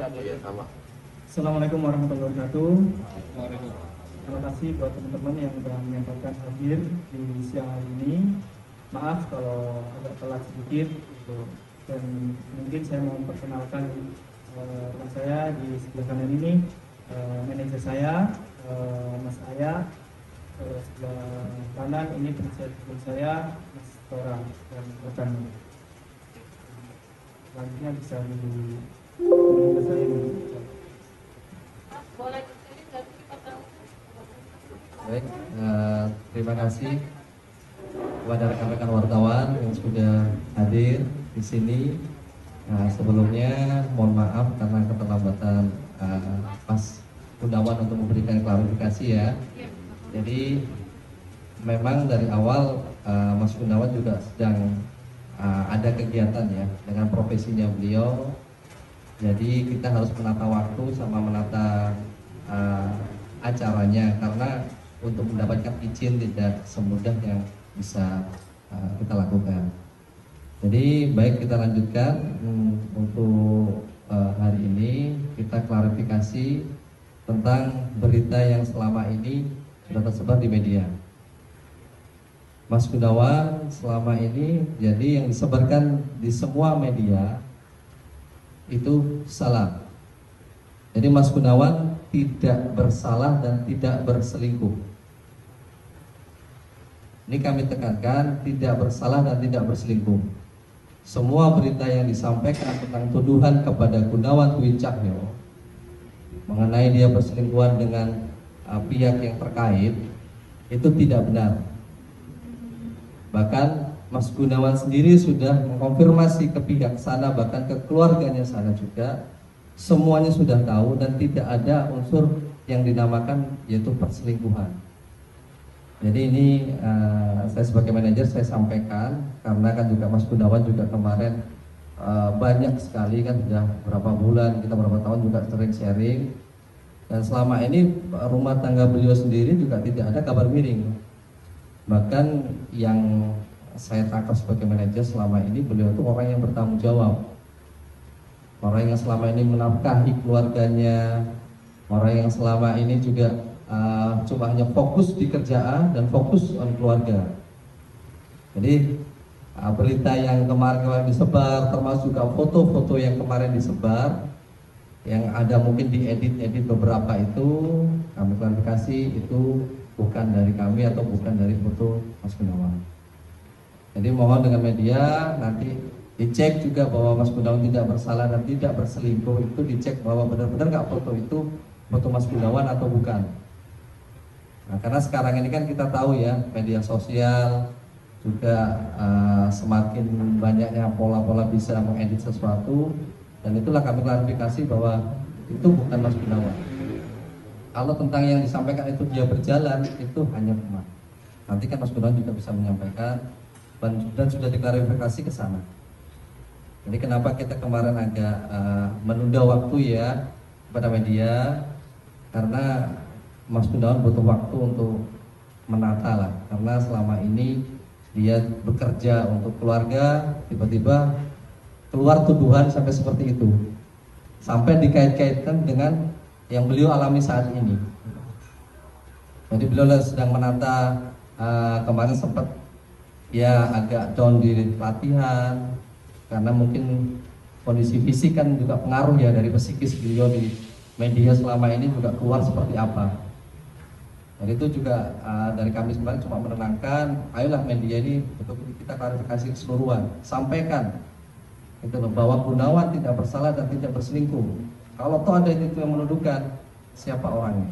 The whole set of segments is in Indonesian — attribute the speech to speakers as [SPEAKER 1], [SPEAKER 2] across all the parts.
[SPEAKER 1] Iya, sama.
[SPEAKER 2] Assalamualaikum warahmatullahi wabarakatuh. Terima kasih buat teman-teman yang sudah menyempatkan hadir di siang hari ini. Maaf kalau agak telat sedikit gitu. Dan mungkin saya mau memperkenalkan teman saya di sebelah kanan ini, manajer saya, Mas Aya. Sebelah kanan ini penasihat hukum saya, Mas Tora dan rekan. Selanjutnya bisa di saya ini.
[SPEAKER 3] Baik, terima kasih kepada rekan-rekan wartawan yang sudah hadir di sini. Sebelumnya mohon maaf karena keterlambatan Mas Gunawan untuk memberikan klarifikasi ya. Jadi memang dari awal Mas Gunawan juga sedang ada kegiatan ya dengan profesinya beliau. Jadi kita harus menata waktu sama menata acaranya karena untuk mendapatkan izin tidak semudah yang bisa kita lakukan. Jadi baik, kita lanjutkan untuk hari ini kita klarifikasi tentang berita yang selama ini sudah tersebar di media. Mas Gunawan selama ini jadi yang disebarkan di semua media itu salah. Jadi Mas Gunawan tidak bersalah dan tidak berselingkuh. Ini kami tekankan, tidak bersalah dan tidak berselingkuh. Semua berita yang disampaikan tentang tuduhan kepada Gunawan Dwi Cahyo mengenai dia berselingkuhan dengan pihak yang terkait itu tidak benar. Bahkan Mas Gunawan sendiri sudah mengkonfirmasi ke pihak sana, bahkan ke keluarganya sana juga, semuanya sudah tahu dan tidak ada unsur yang dinamakan yaitu perselingkuhan. Jadi ini saya sebagai manajer saya sampaikan karena kan juga Mas Gunawan juga kemarin banyak sekali kan sudah berapa bulan, kita berapa tahun juga sering sharing, dan selama ini rumah tangga beliau sendiri juga tidak ada kabar miring. Bahkan yang saya tangkap sebagai manajer selama ini beliau itu orang yang bertanggung jawab, orang yang selama ini menafkahi keluarganya, orang yang selama ini juga cuma hanya fokus di kerjaan dan fokus on keluarga. Jadi berita yang kemarin disebar, termasuk juga foto-foto yang kemarin disebar, yang ada mungkin diedit beberapa itu, kami klarifikasi itu bukan dari kami atau bukan dari foto Mas Gunawan. Jadi mohon dengan media nanti dicek juga bahwa Mas Gunawan tidak bersalah dan tidak berselingkuh, itu dicek bahwa benar-benar nggak foto itu foto Mas Gunawan atau bukan. Nah, karena sekarang ini kan kita tahu ya, media sosial juga semakin banyaknya pola-pola bisa mengedit sesuatu, dan itulah kami klarifikasi bahwa itu bukan Mas Gunawan. Kalau tentang yang disampaikan itu dia berjalan, itu hanya rumah. Nanti kan Mas Gunawan juga bisa menyampaikan dan sudah diklarifikasi ke sana. Jadi kenapa kita kemarin agak menunda waktu ya kepada media, karena Mas Gunawan butuh waktu untuk menata lah, karena selama ini dia bekerja untuk keluarga, tiba-tiba keluar tuduhan sampai seperti itu, sampai dikait-kaitkan dengan yang beliau alami saat ini. Jadi beliau sedang menata, kemarin sempat ya agak down di latihan karena mungkin kondisi fisik kan juga pengaruh ya dari psikis beliau di media selama ini juga keluar seperti apa. Jadi itu juga dari kami kemarin cuma menenangkan, ayolah media ini betul-betul kita klarifikasi keseluruhan, sampaikan itu bahwa Gunawan tidak bersalah dan tidak berselingkuh. Kalau toh ada itu yang menuduhkan, siapa orangnya?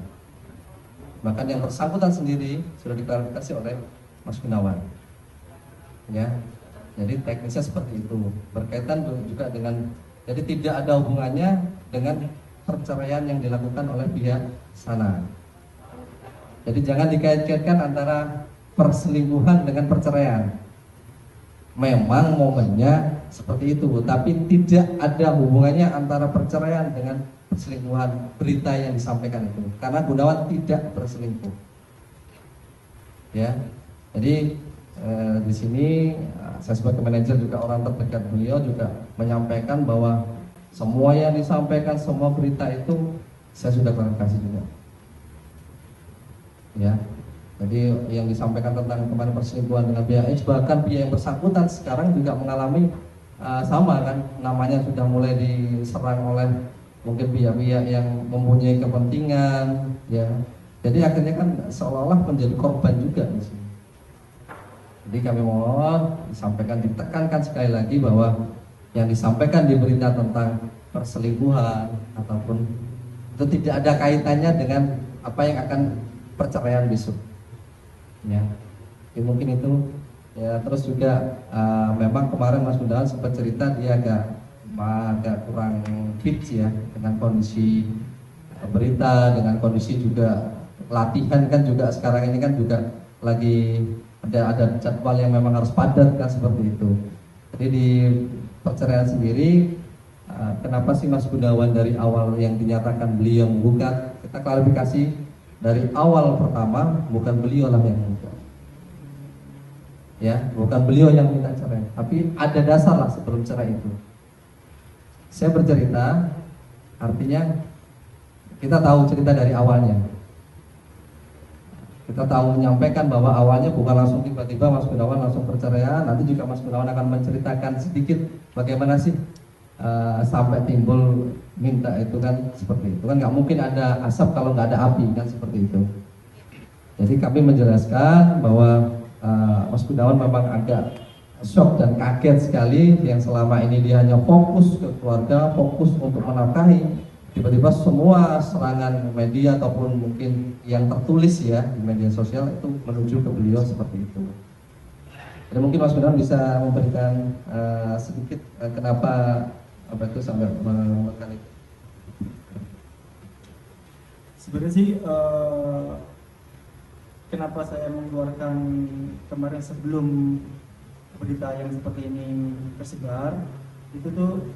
[SPEAKER 3] Bahkan yang bersangkutan sendiri sudah diklarifikasi oleh Mas Gunawan. Ya, jadi teknisnya seperti itu. Berkaitan juga dengan, jadi tidak ada hubungannya dengan perceraian yang dilakukan oleh pihak sana. Jadi jangan dikait-kaitkan antara perselingkuhan dengan perceraian. Memang momennya seperti itu, tapi tidak ada hubungannya antara perceraian dengan perselingkuhan berita yang disampaikan itu. Karena Gunawan tidak berselingkuh. Ya, jadi di sini saya sebagai manajer juga orang terdekat beliau juga menyampaikan bahwa Semua yang disampaikan, semua berita itu saya sudah klarifikasi juga. Ya, jadi yang disampaikan tentang kemarin perselingkuhan dengan pihak X, bahkan pihak yang bersangkutan sekarang juga mengalami sama kan, namanya sudah mulai diserang oleh mungkin pihak-pihak yang mempunyai kepentingan, ya. Jadi akhirnya kan seolah-olah menjadi korban juga di sini. Jadi kami mohon disampaikan, ditekankan sekali lagi bahwa yang disampaikan di berita tentang perselingkuhan ataupun itu tidak ada kaitannya dengan apa yang akan perceraian besok. Ya, jadi mungkin itu. Ya, terus juga memang kemarin Mas Gunawan sempat cerita dia agak kurang fit ya dengan kondisi berita, dengan kondisi juga latihan kan juga sekarang ini kan juga lagi ada jadwal yang memang harus padat kan seperti itu. Jadi di perceraian sendiri kenapa sih Mas Gunawan dari awal yang dinyatakan beliau menggugat, kita klarifikasi dari awal pertama bukan beliau lah yang menggugat. Ya, bukan beliau yang minta cerai, tapi ada dasar lah sebelum cerai itu. Saya bercerita, artinya kita tahu cerita dari awalnya. Kita tahu menyampaikan bahwa awalnya bukan langsung tiba-tiba Mas Gunawan langsung perceraian. Nanti juga Mas Gunawan akan menceritakan sedikit bagaimana sih sampai timbul minta itu kan seperti itu. Kan nggak mungkin ada asap kalau nggak ada api kan seperti itu. Jadi kami menjelaskan bahwa Mas Gunawan memang agak shock dan kaget sekali yang selama ini dia hanya fokus ke keluarga, fokus untuk menafkahi. Tiba-tiba semua serangan media ataupun mungkin yang tertulis ya di media sosial itu menuju ke beliau seperti itu. Jadi mungkin Mas Gunawan bisa memberikan sedikit kenapa apa itu sampai melakukan itu.
[SPEAKER 2] Sebenarnya sih kenapa saya mengeluarkan kemarin sebelum berita yang seperti ini tersebar, itu tuh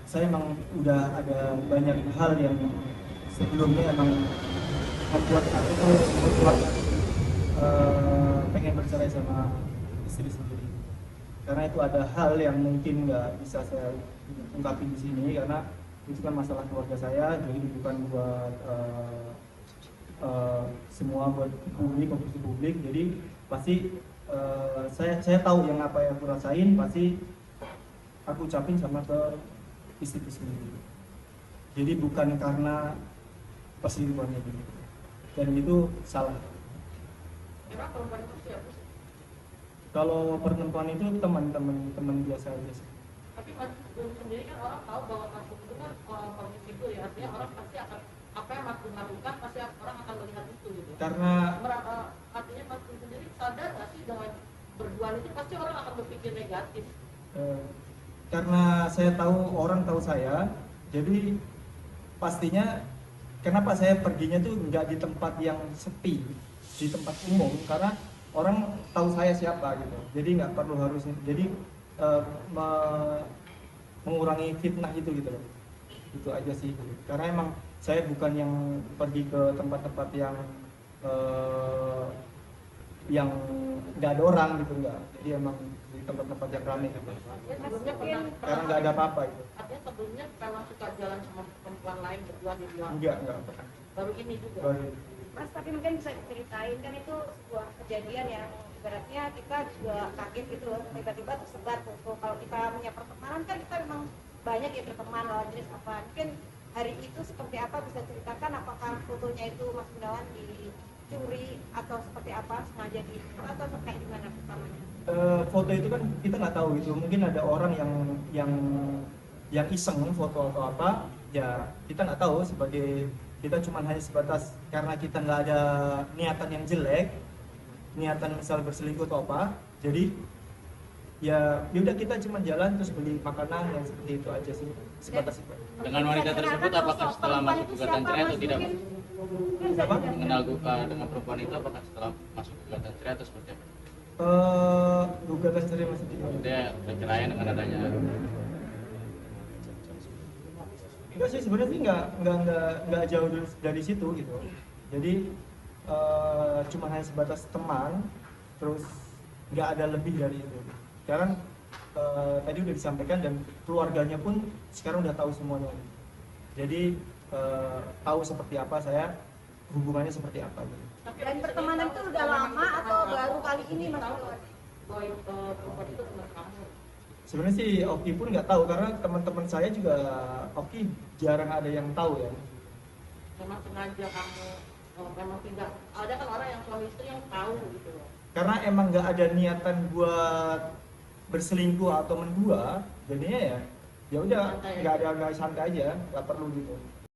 [SPEAKER 2] saya emang udah ada banyak hal yang sebelumnya emang membuat aku tuh pengen bercerai sama istri sendiri. Karena itu ada hal yang mungkin nggak bisa saya ungkapin di sini karena itu kan masalah keluarga saya, jadi bukan buat semua buat publik, jadi pasti saya tahu yang apa yang aku rasain pasti aku ucapin sama ke istriku sendiri. Jadi bukan karena perselingkuhannya gitu, dan itu salah. Kalau perempuan itu teman biasa aja sih.
[SPEAKER 1] Tapi Mas Gun sendiri kan orang tahu bahwa Mas Gun itu kan orang itu ya, artinya orang pasti akan apa yang Mas Gun lakukan pasti orang akan melihat itu gitu.
[SPEAKER 2] Karena
[SPEAKER 1] artinya Mas Gun sendiri sadar nggak sih dengan berjuang itu pasti orang akan berpikir negatif.
[SPEAKER 2] Karena saya tahu orang tahu saya, jadi pastinya kenapa saya perginya tuh nggak di tempat yang sepi, di tempat umum karena orang tahu saya siapa gitu. Jadi nggak perlu harus jadi mengurangi fitnah itu gitu loh. Itu aja sih. Karena emang saya bukan yang pergi ke tempat-tempat yang nggak ada orang gitu, nggak. Jadi emang di tempat-tempat yang ramai gitu. Karena nggak ada apa-apa itu.
[SPEAKER 1] Artinya sebelumnya pernah suka jalan sama perempuan lain berdua di luar?
[SPEAKER 2] Enggak pernah.
[SPEAKER 1] Baru ini juga.
[SPEAKER 2] Baru.
[SPEAKER 4] Mas, tapi mungkin bisa diceritain kan itu sebuah kejadian yang ibaratnya kita juga kaget gitu loh, tiba-tiba tersebar foto. Kalau kita punya pertemanan kan kita memang banyak ya berteman lawan jenis apa. Mungkin hari itu seperti apa, bisa ceritakan apakah fotonya itu Mas Gunawan dicuri atau seperti apa, sengaja atau kayak gimana pertamanya?
[SPEAKER 2] Foto itu kan kita nggak tahu itu, mungkin ada orang yang iseng foto atau apa, ya kita nggak tahu. Sebagai kita cuma hanya sebatas karena kita nggak ada niatan yang jelek, niatan misal berselingkuh atau apa, jadi ya udah kita cuma jalan terus beli makanan yang seperti itu aja sih, sebatas itu.
[SPEAKER 5] Dengan wanita tersebut apakah setelah masuk gugatan cerai atau tidak?
[SPEAKER 2] Siapa?
[SPEAKER 5] Mengenal dengan perempuan itu apakah setelah masuk gugatan cerai atau seperti apa?
[SPEAKER 2] Gugatan cerai maksudnya?
[SPEAKER 5] Maksudnya perceraian dengan adanya.
[SPEAKER 2] Enggak sih, sebenarnya sih nggak jauh dari situ gitu. Jadi cuma hanya sebatas teman, terus nggak ada lebih dari itu. Sekarang tadi udah disampaikan dan keluarganya pun sekarang udah tahu semuanya. Jadi tahu seperti apa saya, hubungannya seperti apa gitu.
[SPEAKER 4] Dan pertemanan itu udah lama atau baru kali ini Mas?
[SPEAKER 1] Boy perempuan itu teman kamu.
[SPEAKER 2] Sebenarnya sih Oki pun nggak tahu karena teman-teman saya juga Oki jarang ada yang tahu ya.
[SPEAKER 1] Memang sengaja kamu memang tidak ada kan orang yang suami istri yang tahu gitu loh.
[SPEAKER 2] Karena emang nggak ada niatan buat berselingkuh atau mendua, jadinya ya udah nggak ada, nggak santai aja, nggak perlu gitu.